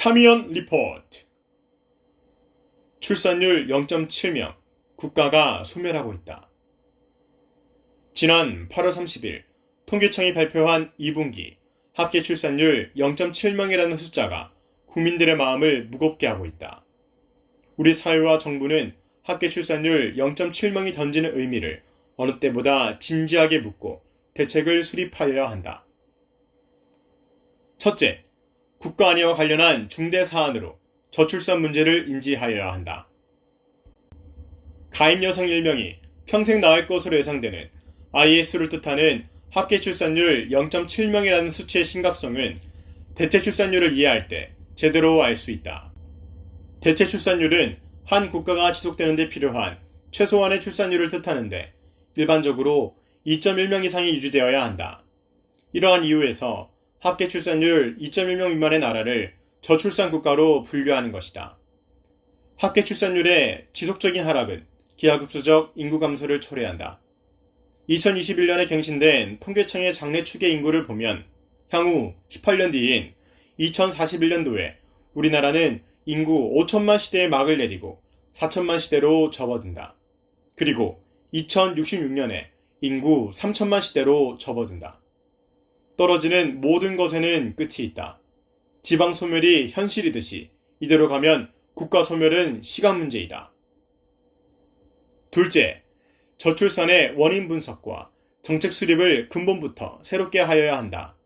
참의원 리포트. 출산율 0.7명, 국가가 소멸하고 있다. 지난 8월 30일 통계청이 발표한 2분기 합계 출산율 0.7명이라는 숫자가 국민들의 마음을 무겁게 하고 있다. 우리 사회와 정부는 합계 출산율 0.7명이 던지는 의미를 어느 때보다 진지하게 묻고 대책을 수립하여야 한다. 첫째, 국가 안위와 관련한 중대 사안으로 저출산 문제를 인지하여야 한다. 가임 여성 1명이 평생 낳을 것으로 예상되는 아이의 수를 뜻하는 합계 출산율 0.7명이라는 수치의 심각성은 대체 출산율을 이해할 때 제대로 알 수 있다. 대체 출산율은 한 국가가 지속되는 데 필요한 최소한의 출산율을 뜻하는데 일반적으로 2.1명 이상이 유지되어야 한다. 이러한 이유에서 합계 출산율 2.1명 미만의 나라를 저출산 국가로 분류하는 것이다. 합계 출산율의 지속적인 하락은 기하급수적 인구 감소를 초래한다. 2021년에 갱신된 통계청의 장래 추계 인구를 보면 향후 18년 뒤인 2041년도에 우리나라는 인구 5천만 시대의 막을 내리고 4천만 시대로 접어든다. 그리고 2066년에 인구 3천만 시대로 접어든다. 떨어지는 모든 것에는 끝이 있다. 지방 소멸이 현실이듯이 이대로 가면 국가 소멸은 시간 문제이다. 둘째, 저출산의 원인 분석과 정책 수립을 근본부터 새롭게 하여야 한다.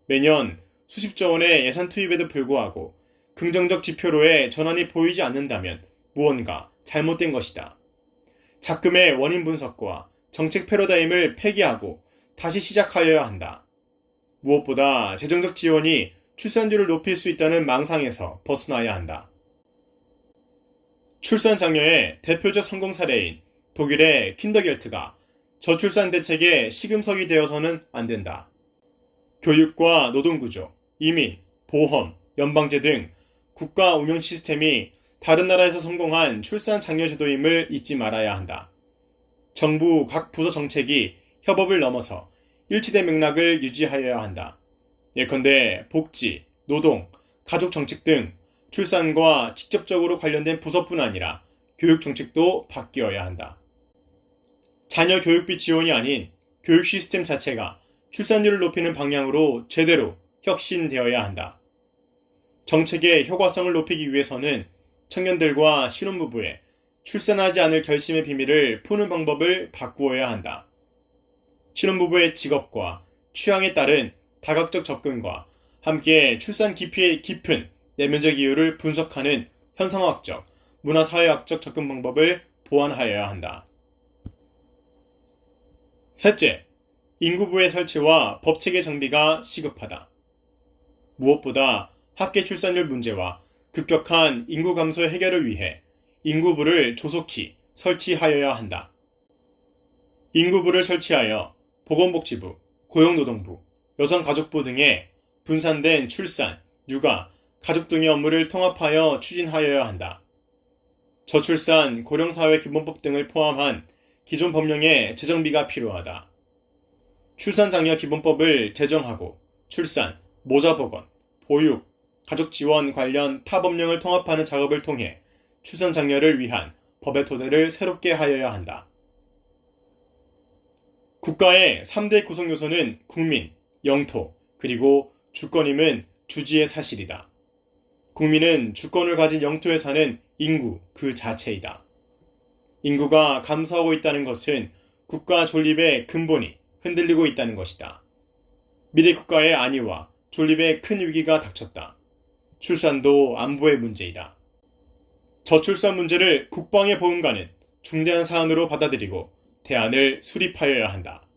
매년 수십조 원의 예산 투입에도 불구하고 긍정적 지표로의 전환이 보이지 않는다면 무언가 잘못된 것이다. 작금의 원인 분석과 정책 패러다임을 폐기하고 다시 시작하여야 한다. 무엇보다 재정적 지원이 출산율을 높일 수 있다는 망상에서 벗어나야 한다. 출산 장려의 대표적 성공 사례인 독일의 킨더겔트가 저출산 대책의 시금석이 되어서는 안 된다. 교육과 노동구조, 이민, 보험, 연방제 등 국가 운영 시스템이 다른 나라에서 성공한 출산 장려 제도임을 잊지 말아야 한다. 정부 각 부서 정책이 협업을 넘어서 일치된 맥락을 유지하여야 한다. 예컨대 복지, 노동, 가족 정책 등 출산과 직접적으로 관련된 부서뿐 아니라 교육 정책도 바뀌어야 한다. 자녀 교육비 지원이 아닌 교육 시스템 자체가 출산율을 높이는 방향으로 제대로 혁신되어야 한다. 정책의 효과성을 높이기 위해서는 청년들과 신혼부부의 출산하지 않을 결심의 비밀을 푸는 방법을 바꾸어야 한다. 신혼부부의 직업과 취향에 따른 다각적 접근과 함께 출산 기피의 깊은 내면적 이유를 분석하는 현상학적, 문화사회학적 접근 방법을 보완하여야 한다. 셋째, 인구부의 설치와 법체계 정비가 시급하다. 무엇보다 합계 출산율 문제와 급격한 인구 감소 해결을 위해 인구부를 조속히 설치하여야 한다. 인구부를 설치하여 보건복지부, 고용노동부, 여성가족부 등의 분산된 출산, 육아, 가족 등의 업무를 통합하여 추진하여야 한다. 저출산, 고령사회기본법 등을 포함한 기존 법령의 재정비가 필요하다. 출산장려기본법을 제정하고 출산, 모자보건, 보육, 가족지원 관련 타 법령을 통합하는 작업을 통해 출산장려를 위한 법의 토대를 새롭게 하여야 한다. 국가의 3대 구성요소는 국민, 영토, 그리고 주권임은 주지의 사실이다. 국민은 주권을 가진 영토에 사는 인구 그 자체이다. 인구가 감소하고 있다는 것은 국가 존립의 근본이 흔들리고 있다는 것이다. 미래 국가의 안위와 존립에 큰 위기가 닥쳤다. 출산도 안보의 문제이다. 저출산 문제를 국방의 보훈과는 중대한 사안으로 받아들이고 대안을 수립하여야 한다.